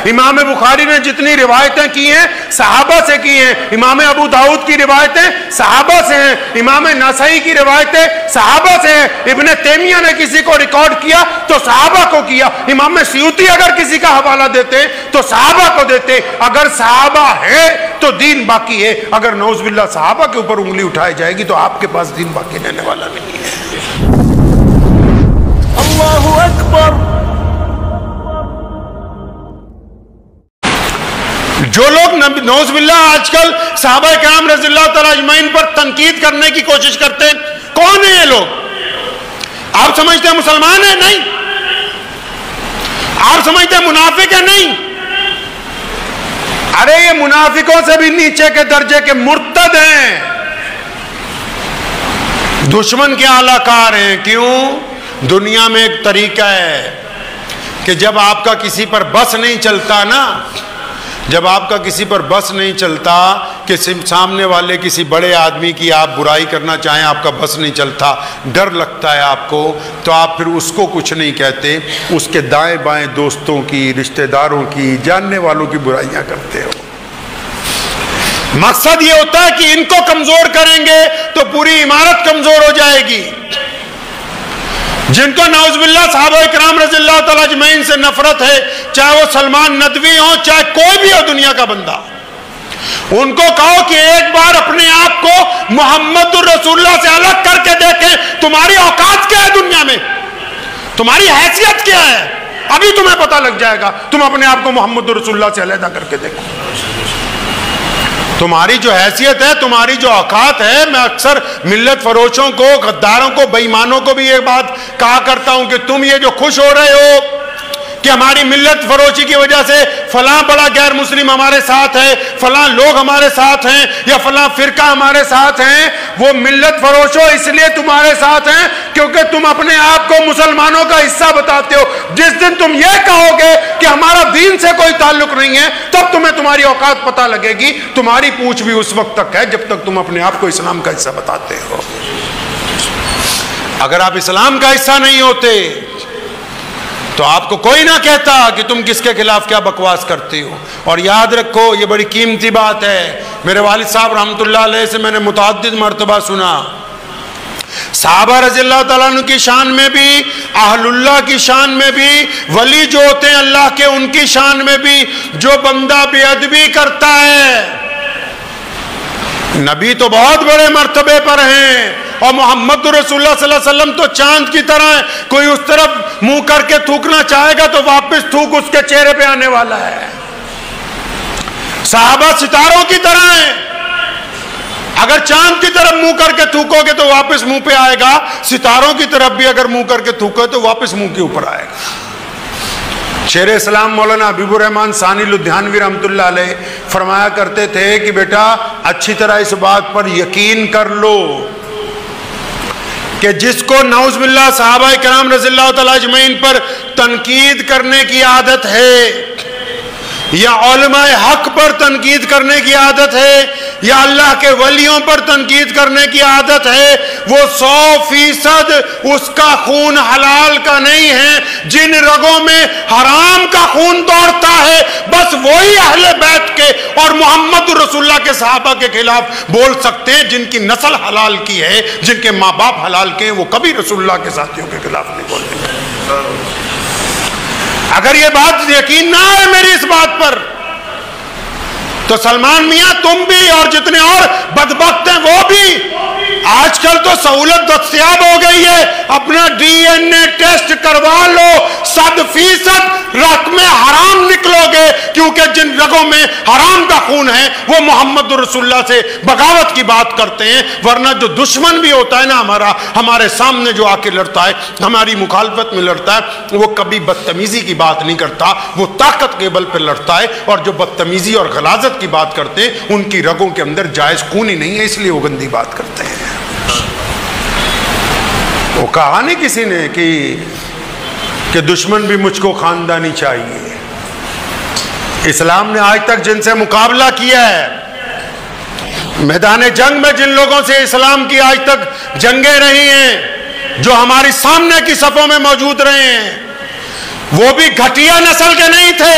امام بخاری نے جتنی روایتیں کی ہیں صحابہ سے کی ہیں، امام ابو داؤد کی روایتیں صحابہ سے ہیں، امام نسائی کی روایتیں صحابہ سے ہیں، ابن تیمیہ نے کسی کو ریکارڈ کیا تو صحابہ کو کیا، امام سیوطی اگر کسی کا حوالہ دیتے تو صحابہ کو دیتے۔ اگر صحابہ ہے تو دین باقی ہے، اگر نعوذ باللہ صحابہ کے اوپر انگلی اٹھائی جائے گی تو آپ کے پاس دین باقی رہنے والا نہیں ہے۔ اللہ اکبر۔ جو لوگ نعوذ باللہ آج کل صحابہ کرام رضی اللہ تعالیٰ اجمعین پر تنقید کرنے کی کوشش کرتے ہیں، کون ہیں یہ لوگ؟ آپ سمجھتے ہیں مسلمان ہیں؟ نہیں۔ آپ سمجھتے ہیں منافق ہیں؟ نہیں۔ ارے یہ منافقوں سے بھی نیچے کے درجے کے مرتد ہیں، دشمن کے اعلی کار ہیں۔ کیوں؟ دنیا میں ایک طریقہ ہے کہ جب آپ کا کسی پر بس نہیں چلتا نا، جب آپ کا کسی پر بس نہیں چلتا کہ سامنے والے کسی بڑے آدمی کی آپ برائی کرنا چاہیں، آپ کا بس نہیں چلتا، ڈر لگتا ہے آپ کو، تو آپ پھر اس کو کچھ نہیں کہتے، اس کے دائیں بائیں دوستوں کی، رشتہ داروں کی، جاننے والوں کی برائیاں کرتے ہو۔ مقصد یہ ہوتا ہے کہ ان کو کمزور کریں گے تو پوری عمارت کمزور ہو جائے گی۔ جن کو نعوذ باللہ صحابہ کرام رضی اللہ تعالیٰ اجمعین سے نفرت ہے، چاہے وہ سلمان ندوی ہو، چاہے کوئی بھی ہو دنیا کا بندہ، ان کو کہو کہ ایک بار اپنے آپ کو محمد الرسول اللہ سے الگ کر کے دیکھیں، تمہاری اوقات کیا ہے دنیا میں، تمہاری حیثیت کیا ہے، ابھی تمہیں پتہ لگ جائے گا۔ تم اپنے آپ کو محمد الرسول اللہ سے علیحدہ کر کے دیکھو، تمہاری جو حیثیت ہے، تمہاری جو اوقات ہے۔ میں اکثر ملت فروشوں کو، غداروں کو، بے ایمانوں کو بھی یہ بات کہا کرتا ہوں کہ تم یہ جو خوش ہو رہے ہو کہ ہماری ملت فروشی کی وجہ سے فلاں بڑا غیر مسلم ہمارے ساتھ ہے، فلاں لوگ ہمارے ساتھ ہیں، یا فلاں فرقہ ہمارے ساتھ ہیں، وہ ملت فروشوں اس لیے تمہارے ساتھ ہیں کیونکہ تم اپنے آپ کو مسلمانوں کا حصہ بتاتے ہو۔ جس دن تم یہ کہو گے کہ ہمارا دین سے کوئی تعلق نہیں ہے، تب تمہیں تمہاری اوقات پتہ لگے گی۔ تمہاری پوچھ بھی اس وقت تک ہے جب تک تم اپنے آپ کو اسلام کا حصہ بتاتے ہو۔ اگر آپ اسلام کا حصہ نہیں ہوتے تو آپ کو کوئی نہ کہتا کہ تم کس کے خلاف کیا بکواس کرتے ہو۔ اور یاد رکھو، یہ بڑی قیمتی بات ہے، میرے والد صاحب رحمۃ اللہ علیہ سے میں نے متعدد مرتبہ سنا، صحابہ رضی اللہ تعالیٰ عنہ کی شان میں بھی، اہل اللہ کی شان میں بھی، ولی جو ہوتے ہیں اللہ کے ان کی شان میں بھی، جو بندہ بے ادبی کرتا ہے، نبی تو بہت بڑے مرتبے پر ہیں اور محمد رسول اللہ صلی اللہ علیہ وسلم تو چاند کی طرح ہے، کوئی اس طرف منہ کر کے تھوکنا چاہے گا تو واپس تھوک اس کے چہرے پہ آنے والا ہے۔ صحابہ ستاروں کی طرح ہیں، اگر چاند کی طرف منہ کر کے تھوکو گے تو واپس منہ پہ آئے گا، ستاروں کی طرف بھی اگر منہ کر کے تھوکو تو واپس منہ کے اوپر آئے گا۔ شیر اسلام مولانا حبیب الرحمن ثانی لدھیانوی رحمۃ اللہ علیہ فرمایا کرتے تھے کہ بیٹا اچھی طرح اس بات پر یقین کر لو کہ جس کو نعوذ باللہ صحابہ کرام رضی اللہ تعالیٰ اجمعین پر تنقید کرنے کی عادت ہے، یا علماء حق پر تنقید کرنے کی عادت ہے، یا اللہ کے ولیوں پر تنقید کرنے کی عادت ہے، وہ 100% اس کا خون حلال کا نہیں ہے۔ جن رگوں میں حرام کا خون دوڑتا ہے بس وہی اہل بیت کے اور محمد رسول اللہ کے صحابہ کے خلاف بول سکتے ہیں۔ جن کی نسل حلال کی ہے، جن کے ماں باپ حلال کے ہیں، وہ کبھی رسول اللہ کے ساتھیوں کے خلاف نہیں بولیں گے۔ اگر یہ بات یقین نہ ہے میری اس بات پر تو سلمان میاں تم بھی اور جتنے اور بدبخت ہیں وہ بھی، آج کل تو سہولت دستیاب ہو گئی ہے، اپنا ڈی این اے ٹیسٹ کروا لو، 100% رقم حرام نکلو گے، کیونکہ جن رگوں میں حرام کا خون ہے وہ محمد رسول اللہ سے بغاوت کی بات کرتے ہیں۔ ورنہ جو دشمن بھی ہوتا ہے نا ہمارا، ہمارے سامنے جو آ کے لڑتا ہے، ہماری مخالفت میں لڑتا ہے، وہ کبھی بدتمیزی کی بات نہیں کرتا، وہ طاقت کے بل پہ لڑتا ہے۔ اور جو بدتمیزی اور غلاظت کی بات کرتے ہیں ان کی رگوں کے اندر جائز خون ہی نہیں ہے، اس لیے وہ گندی بات کرتے ہیں۔ وہ کہا نہیں کسی نے کہ دشمن بھی مجھ کو خاندانی چاہیے۔ اسلام نے آج تک جن سے مقابلہ کیا ہے، میدان جنگ میں جن لوگوں سے اسلام کی آج تک جنگیں رہی ہیں، جو ہماری سامنے کی صفوں میں موجود رہے ہیں، وہ بھی گھٹیا نسل کے نہیں تھے،